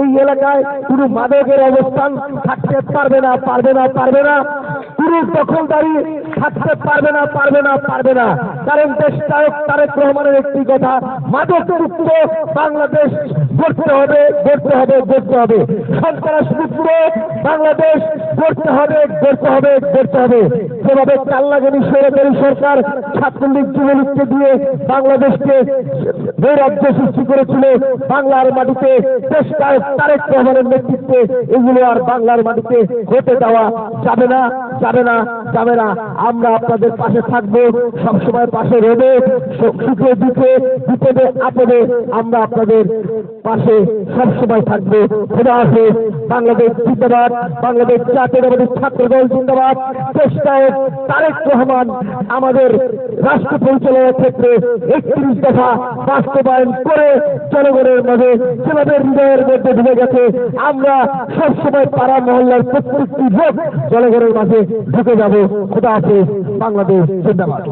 এই এলাকায় কোনো মাদকের অবস্থান থাকতে পারবে না, কোনো দখলদারি থাকতে পারবে না। কারণ দেশ নায়ক তারেক রহমানের একটি কথা, মাদক মুক্ত বাংলাদেশ গড়তে হবে। সন্ত্রাস মুক্ত বাংলাদেশ গড়তে হবে। যেভাবে কাল্লাগানি স্বৈরাচারী সরকার ছাত্রলীগ যুবলীগকে দিয়ে বাংলাদেশকে নৈরাজ্য সৃষ্টি করেছিল, বাংলার মাটিতে দেশ নায়ক তারেক রহমানের নেতৃত্বে এগুলো আর বাংলার মাটিতে হতে দেওয়া যাবে না। আমরা আপনাদের পাশে থাকবো, সবসময় পাশে রইব, সুখে দুঃখে বিপদে আপদে আমরা আপনাদের পাশে সবসময় থাকবো। খোদা হাফেজ। বাংলাদেশ জিন্দাবাদ, বাংলাদেশ জাতীয়তাবাদী ছাত্রদল জিন্দাবাদ। দেশ নায়ক তারেক রহমান আমাদের রাষ্ট্র পরিচালনার ক্ষেত্রে 31 দফা বাস্তবায়ন করে জনগণের মাঝে যেভাবে হৃদয়ের মধ্যে ঢুকে গেছে, আমরা সবসময় পাড়া মহল্লার প্রত্যেকটি লোক জনগণের মাঝে ঢুকে যাব। খোদা হাফেজ। বাংলাদেশ জিন্দাবাদ।